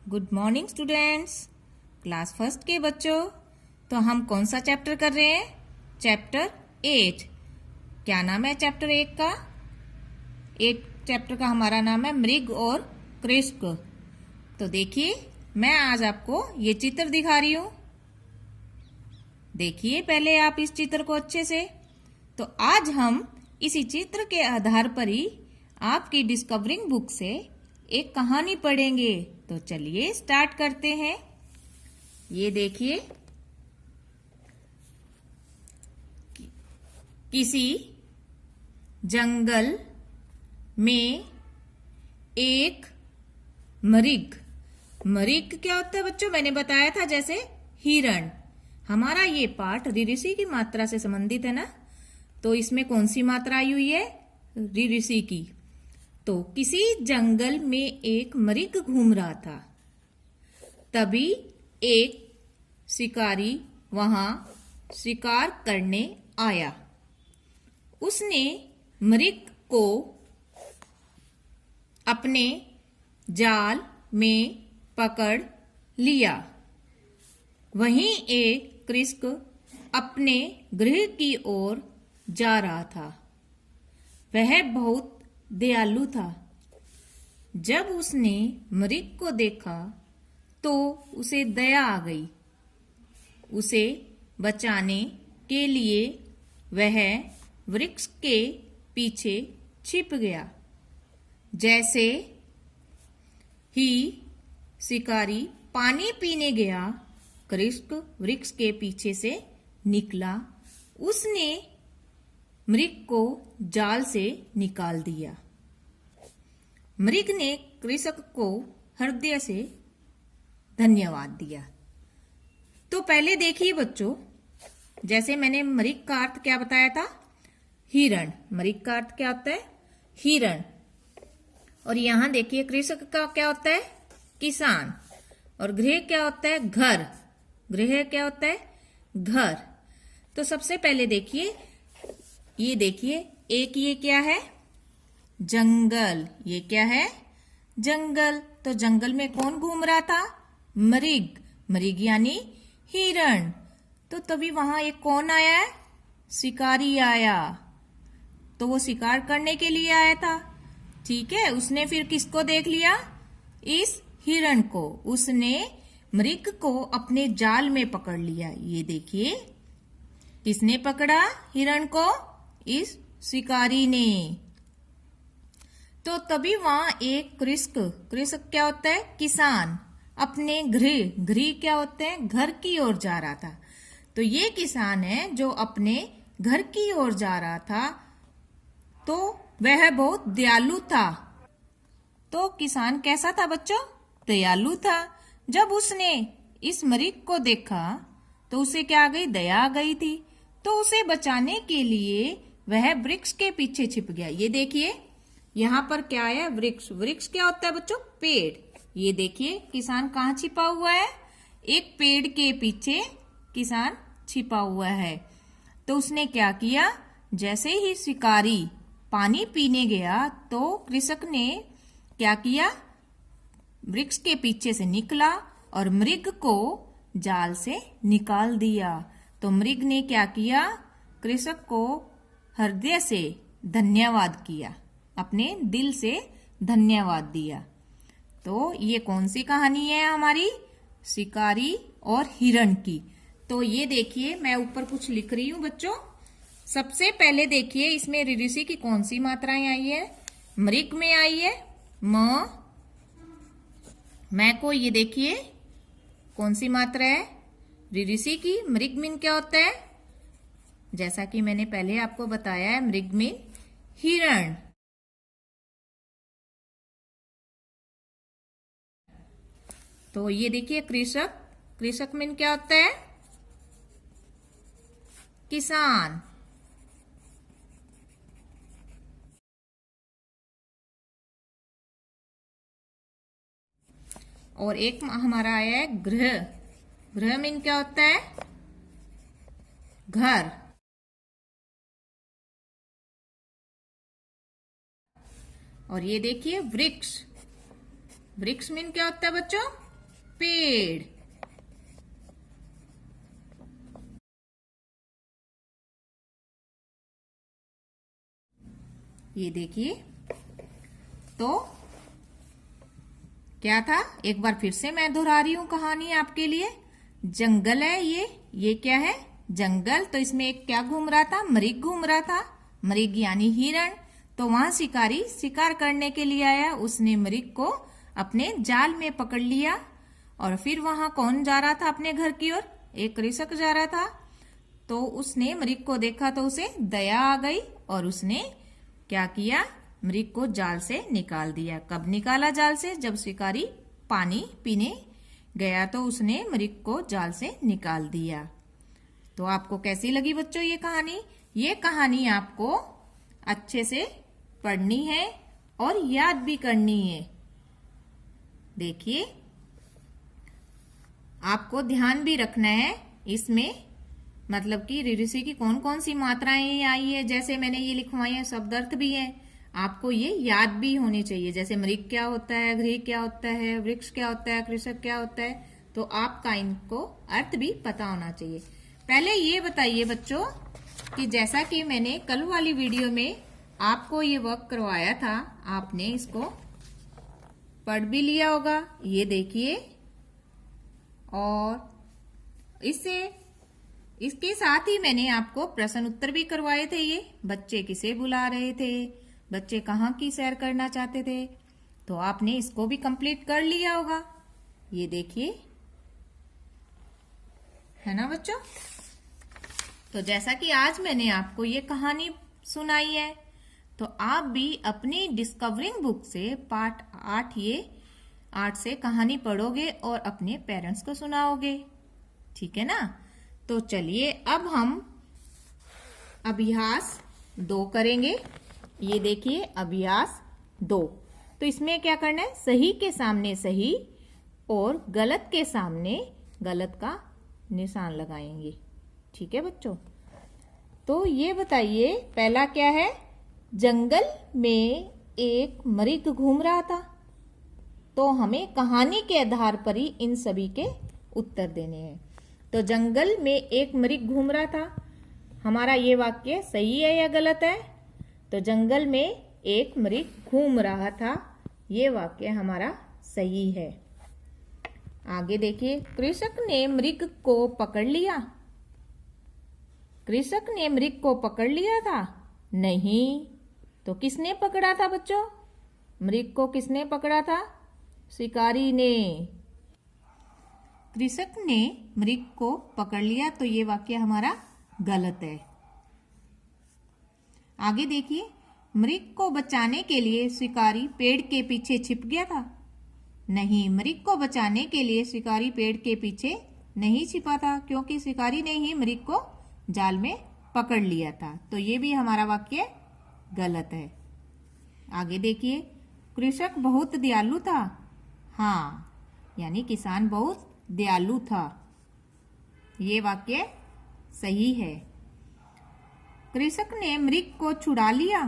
Good morning students. Class first के बच्चों, तो हम कौन सा चैप्टर कर रहे हैं? चैप्टर 8। क्या नाम है चैप्टर 8 का? 8 चैप्टर का हमारा नाम है मृग और कृषक। तो देखिए, मैं आज आपको ये चित्र दिखा रही हूं। देखिए पहले आप इस चित्र को अच्छे से। तो आज हम इसी चित्र के आधार पर ही आपकी डिस्कवरिंग बुक से एक कहानी पढ़ेंगे। तो चलिए स्टार्ट करते हैं। ये देखिए, किसी जंगल में एक मृग। मृग क्या होता है बच्चों? मैंने बताया था जैसे हिरण। हमारा ये पाठ ऋषि की मात्रा से संबंधित है ना, तो इसमें कौन सी मात्रा आई हुई है? ऋषि की। तो किसी जंगल में एक मृग घूम रहा था। तभी एक शिकारी वहां शिकार करने आया। उसने मृग को अपने जाल में पकड़ लिया। वहीं एक कृषक अपने गृह की ओर जा रहा था। वह बहुत दयालु था। जब उसने मृग को देखा तो उसे दया आ गई। उसे बचाने के लिए वह वृक्ष के पीछे छिप गया। जैसे ही शिकारी पानी पीने गया, कृषक वृक्ष के पीछे से निकला। उसने मृग को जाल से निकाल दिया। मृग ने कृषक को हृदय से धन्यवाद दिया। तो पहले देखिए बच्चों, जैसे मैंने मृग का अर्थ क्या बताया था? हिरण। मृग का अर्थ क्या होता है? हिरण। और यहां देखिए कृषक का क्या होता है? किसान। और गृह क्या होता है? घर। गृह क्या होता है? घर। तो सबसे पहले देखिए, ये देखिए, एक ये क्या है? जंगल। ये क्या है? जंगल। तो जंगल में कौन घूम रहा था? मृग। मृग यानी हिरण। तो तभी वहां एक कौन आया है? शिकारी आया। तो वो शिकार करने के लिए आया था। ठीक है, उसने फिर किसको देख लिया? इस हिरण को। उसने मृग को अपने जाल में पकड़ लिया। ये देखिए, किसने पकड़ा हिरण को? इस शिकारी ने। तो तभी वहां एक कृषक। कृषक क्या होता है? किसान। अपने गृह। गृह क्या होते हैं? घर की ओर जा रहा था। तो ये किसान है जो अपने घर की ओर जा रहा था। तो वह बहुत दयालु था। तो किसान कैसा था बच्चों? दयालु था। जब उसने इस मृग को देखा तो उसे क्या आ गई? दया आ गई थी। तो उसे बचाने के लिए वह वृक्ष के पीछे छिप गया। ये देखिए, यहाँ पर क्या है? वृक्ष। वृक्ष क्या होता है बच्चों? पेड़। ये देखिए, किसान कहाँ छिपा हुआ है? एक पेड़ के पीछे किसान छिपा हुआ है। तो उसने क्या किया? जैसे ही शिकारी पानी पीने गया तो कृषक ने क्या किया? वृक्ष के पीछे से निकला और मृग को जाल से निकाल दिया। तो मृग ने क्या किया? कृषक को हृदय से धन्यवाद किया। अपने दिल से धन्यवाद दिया। तो ये कौन सी कहानी है हमारी? शिकारी और हिरण की। तो ये देखिए, मैं ऊपर कुछ लिख रही हूं बच्चों। सबसे पहले देखिए, इसमें ऋषि की कौन सी मात्राएं आई है? मृग में आई है मैं को। ये देखिए कौन सी मात्रा है? ऋषि की। मृग में क्या होता है? जैसा कि मैंने पहले आपको बताया है, मृग में हिरण। तो ये देखिए कृषक। कृषक में क्या होता है? किसान। और एक हमारा आया है गृह। गृह में क्या होता है? घर। और ये देखिए वृक्ष। वृक्ष में क्या होता है बच्चों? पेड़। ये देखिए, तो क्या था, एक बार फिर से मैं दोहरा रही हूं कहानी आपके लिए। जंगल है ये क्या है, जंगल। तो इसमें एक क्या घूम रहा था, मृग घूम रहा था। मृग यानी हिरण। तो वहां शिकारी शिकार करने के लिए आया, उसने मृग को अपने जाल में पकड़ लिया। और फिर वहां कौन जा रहा था अपने घर की ओर, एक कृषक जा रहा था। तो उसने मृग को देखा तो उसे दया आ गई और उसने क्या किया, मृग को जाल से निकाल दिया। कब निकाला जाल से, जब शिकारी पानी पीने गया तो उसने मृग को जाल से निकाल दिया। तो आपको कैसी लगी बच्चों ये कहानी? ये कहानी आपको अच्छे से पढ़नी है और याद भी करनी है। देखिए, आपको ध्यान भी रखना है इसमें, मतलब कि ऋषि की कौन कौन सी मात्राएं आई है, जैसे मैंने ये लिखवाई है, शब्द अर्थ भी है। आपको ये याद भी होने चाहिए, जैसे मृग क्या होता है, गृह क्या होता है, वृक्ष क्या होता है, कृषक क्या होता है। तो आपका इनको अर्थ भी पता होना चाहिए। पहले ये बताइए बच्चों कि जैसा कि मैंने कल वाली वीडियो में आपको ये वर्क करवाया था, आपने इसको पढ़ भी लिया होगा। ये देखिए, और इसके साथ ही मैंने आपको प्रश्न उत्तर भी करवाए थे। ये बच्चे किसे बुला रहे थे, बच्चे कहाँ की सैर करना चाहते थे, तो आपने इसको भी कंप्लीट कर लिया होगा। ये देखिए, है ना बच्चों। तो जैसा कि आज मैंने आपको ये कहानी सुनाई है, तो आप भी अपनी डिस्कवरिंग बुक से पाठ 8 से कहानी पढ़ोगे और अपने पेरेंट्स को सुनाओगे, ठीक है ना। तो चलिए अब हम अभ्यास 2 करेंगे। ये देखिए, अभ्यास 2। तो इसमें क्या करना है, सही के सामने सही और गलत के सामने गलत का निशान लगाएंगे, ठीक है बच्चों। तो ये बताइए, पहला क्या है, जंगल में एक मृग घूम रहा था। तो हमें कहानी के आधार पर ही इन सभी के उत्तर देने हैं। तो जंगल में एक मृग घूम रहा था, हमारा ये वाक्य सही है या गलत है? तो जंगल में एक मृग घूम रहा था, ये वाक्य हमारा सही है। आगे देखिए, कृषक ने मृग को पकड़ लिया। कृषक ने मृग को पकड़ लिया था? नहीं। तो किसने पकड़ा था बच्चों? मृग को किसने पकड़ा था? शिकारी ने। कृषक ने मृग को पकड़ लिया, तो ये वाक्य हमारा गलत है। आगे देखिए, मृग को बचाने के लिए शिकारी पेड़ के पीछे छिप गया था। नहीं, मृग को बचाने के लिए शिकारी पेड़ के पीछे नहीं छिपा था, क्योंकि शिकारी ने ही मृग को जाल में पकड़ लिया था। तो ये भी हमारा वाक्य गलत है। आगे देखिए, कृषक बहुत दयालु था। हाँ, यानी किसान बहुत दयालु था, ये वाक्य सही है। कृषक ने मृग को छुड़ा लिया,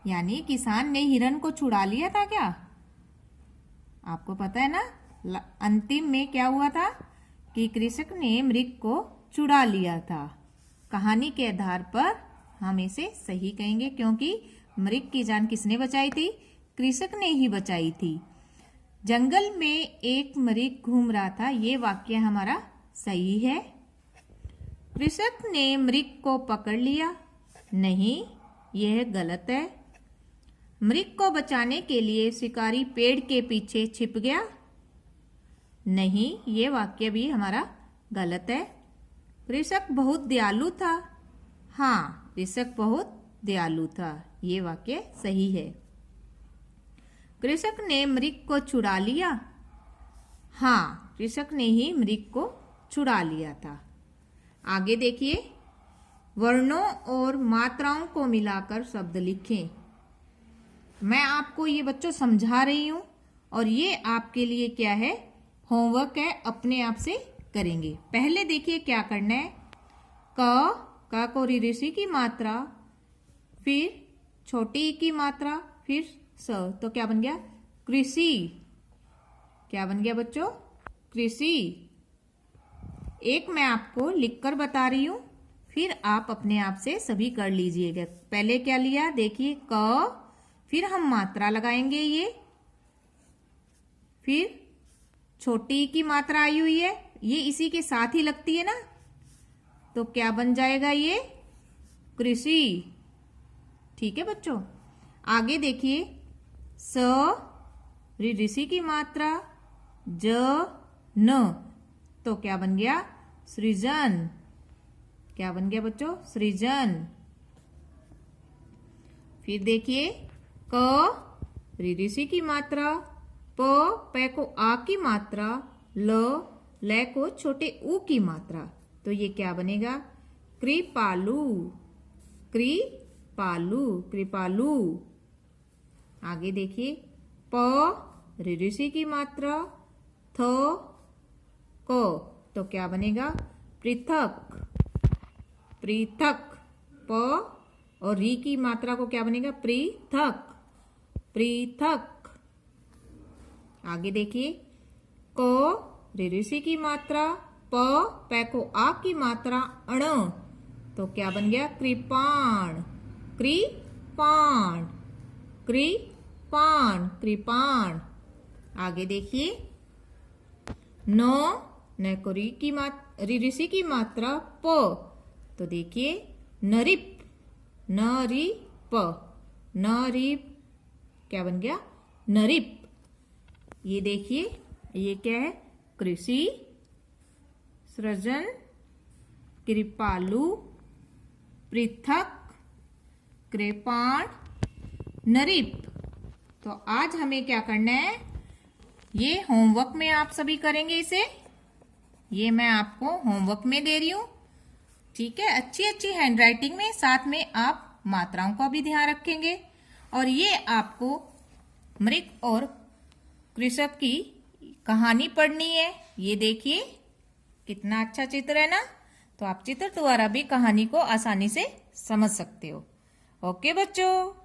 यानी किसान ने हिरण को छुड़ा लिया था क्या? आपको पता है ना, अंतिम में क्या हुआ था कि कृषक ने मृग को छुड़ा लिया था। कहानी के आधार पर हम इसे सही कहेंगे, क्योंकि मृग की जान किसने बचाई थी? कृषक ने ही बचाई थी। जंगल में एक मृग घूम रहा था, ये वाक्य हमारा सही है। कृषक ने मृग को पकड़ लिया, नहीं, यह गलत है। मृग को बचाने के लिए शिकारी पेड़ के पीछे छिप गया, नहीं, ये वाक्य भी हमारा गलत है। कृषक बहुत दयालु था। हाँ, कृषक बहुत दयालु था, ये वाक्य सही है। कृषक ने मृग को छुड़ा लिया। हाँ, कृषक ने ही मृग को छुड़ा लिया था। आगे देखिए, वर्णों और मात्राओं को मिलाकर शब्द लिखें। मैं आपको ये बच्चों समझा रही हूं और ये आपके लिए क्या है, होमवर्क है, अपने आप से करेंगे। पहले देखिए क्या करना है, क को ऋषि की मात्रा, फिर छोटी की मात्रा, फिर स, तो क्या बन गया, कृषि। क्या बन गया बच्चों? कृषि। एक मैं आपको लिखकर बता रही हूं, फिर आप अपने आप से सभी कर लीजिएगा। पहले क्या लिया देखिए, क, फिर हम मात्रा लगाएंगे ये, फिर छोटी की मात्रा आई हुई है, ये इसी के साथ ही लगती है ना, तो क्या बन जाएगा ये? कृषि। ठीक है बच्चों। आगे देखिए, स, ऋषि की मात्रा, ज, न, तो क्या बन गया? सृजन। क्या बन गया बच्चों? सृजन। फिर देखिए, क, ऋषि की मात्रा, प को आ की मात्रा, ल को छोटे ऊ की मात्रा, तो ये क्या बनेगा? कृपालु। कृपालु, कृपालु। आगे देखिए, प ऋषि की मात्रा, थ, क, तो क्या बनेगा? पृथक। पृथक। प और री की मात्रा को क्या बनेगा? पृथक। पृथक। आगे देखिए, क ऋषि की मात्रा, प को आ की मात्रा, अण, तो क्या बन गया? कृपाण। कृपाण। कृपाण। कृपाण। आगे देखिए, न को ऋषि की मात्रा, प, तो देखिए नरिप। नरिप। नरिप। क्या बन गया? नरिप। ये देखिए, ये क्या है? कृषि, सृजन, कृपालु, पृथक, कृपाण, नरिप। तो आज हमें क्या करना है? ये होमवर्क में आप सभी करेंगे इसे। ये मैं आपको होमवर्क में दे रही हूं। ठीक है, अच्छी अच्छी हैंडराइटिंग में, साथ में आप मात्राओं का भी ध्यान रखेंगे। और ये आपको मृग और कृषक की कहानी पढ़नी है। ये देखिए कितना अच्छा चित्र है ना, तो आप चित्र द्वारा भी कहानी को आसानी से समझ सकते हो। ओके बच्चों।